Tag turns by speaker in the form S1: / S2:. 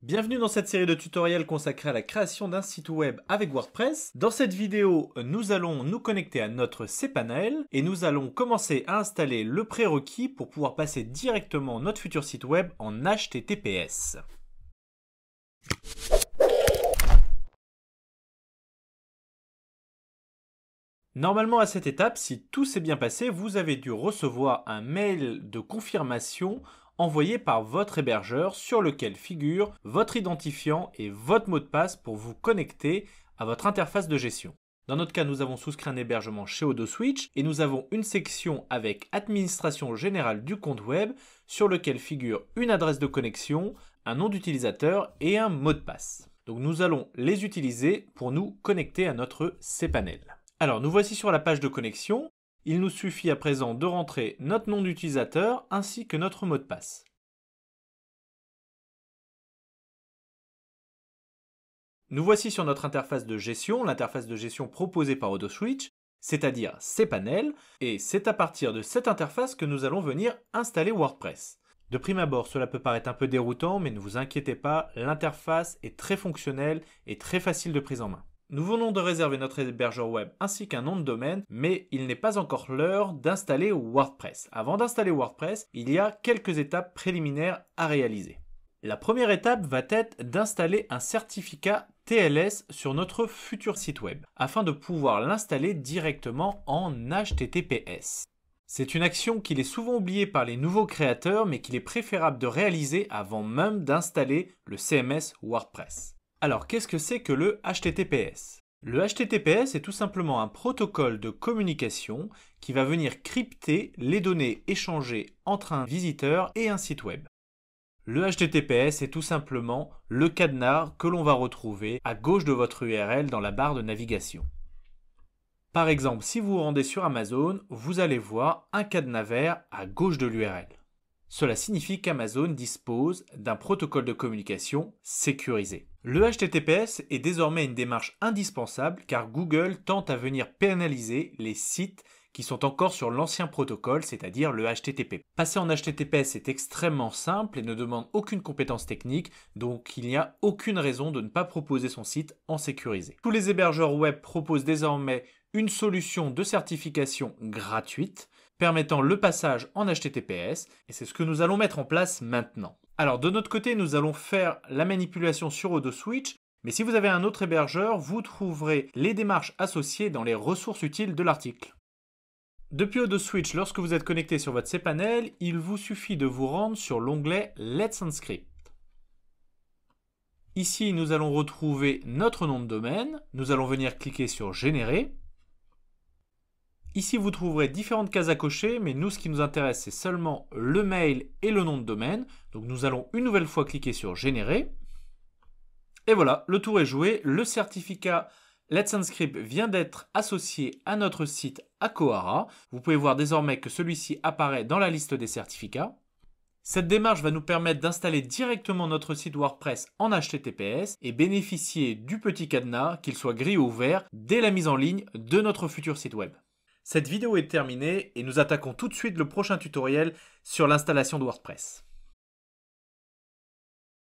S1: Bienvenue dans cette série de tutoriels consacrée à la création d'un site web avec WordPress. Dans cette vidéo, nous allons nous connecter à notre cPanel et nous allons commencer à installer le prérequis pour pouvoir passer directement notre futur site web en HTTPS. Normalement à cette étape, si tout s'est bien passé, vous avez dû recevoir un mail de confirmation envoyé par votre hébergeur sur lequel figure votre identifiant et votre mot de passe pour vous connecter à votre interface de gestion. Dans notre cas, nous avons souscrit un hébergement chez OdoSwitch et nous avons une section avec administration générale du compte web sur lequel figure une adresse de connexion, un nom d'utilisateur et un mot de passe. Donc nous allons les utiliser pour nous connecter à notre cPanel. Alors nous voici sur la page de connexion. Il nous suffit à présent de rentrer notre nom d'utilisateur ainsi que notre mot de passe. Nous voici sur notre interface de gestion, l'interface de gestion proposée par OdoSwitch, c'est-à-dire cPanel, et c'est à partir de cette interface que nous allons venir installer WordPress. De prime abord, cela peut paraître un peu déroutant, mais ne vous inquiétez pas, l'interface est très fonctionnelle et très facile de prise en main. Nous venons de réserver notre hébergeur web ainsi qu'un nom de domaine, mais il n'est pas encore l'heure d'installer WordPress. Avant d'installer WordPress, il y a quelques étapes préliminaires à réaliser. La première étape va être d'installer un certificat TLS sur notre futur site web, afin de pouvoir l'installer directement en HTTPS. C'est une action qu'il est souvent oubliée par les nouveaux créateurs, mais qu'il est préférable de réaliser avant même d'installer le CMS WordPress. Alors, qu'est-ce que c'est que le HTTPS? Le HTTPS est tout simplement un protocole de communication qui va venir crypter les données échangées entre un visiteur et un site web. Le HTTPS est tout simplement le cadenas que l'on va retrouver à gauche de votre URL dans la barre de navigation. Par exemple, si vous vous rendez sur Amazon, vous allez voir un cadenas vert à gauche de l'URL. Cela signifie qu'Amazon dispose d'un protocole de communication sécurisé. Le HTTPS est désormais une démarche indispensable car Google tente à venir pénaliser les sites qui sont encore sur l'ancien protocole, c'est-à-dire le HTTP. Passer en HTTPS est extrêmement simple et ne demande aucune compétence technique, donc il n'y a aucune raison de ne pas proposer son site en sécurisé. Tous les hébergeurs web proposent désormais une solution de certification gratuite permettant le passage en HTTPS, et c'est ce que nous allons mettre en place maintenant. Alors de notre côté, nous allons faire la manipulation sur OdoSwitch, mais si vous avez un autre hébergeur, vous trouverez les démarches associées dans les ressources utiles de l'article. Depuis OdoSwitch, lorsque vous êtes connecté sur votre cPanel, il vous suffit de vous rendre sur l'onglet Let's Encrypt. Ici, nous allons retrouver notre nom de domaine, nous allons venir cliquer sur Générer. Ici, vous trouverez différentes cases à cocher, mais nous, ce qui nous intéresse, c'est seulement le mail et le nom de domaine. Donc, nous allons une nouvelle fois cliquer sur Générer. Et voilà, le tour est joué. Le certificat Let's Encrypt vient d'être associé à notre site Akohara. Vous pouvez voir désormais que celui-ci apparaît dans la liste des certificats. Cette démarche va nous permettre d'installer directement notre site WordPress en HTTPS et bénéficier du petit cadenas, qu'il soit gris ou vert, dès la mise en ligne de notre futur site web. Cette vidéo est terminée et nous attaquons tout de suite le prochain tutoriel sur l'installation de WordPress.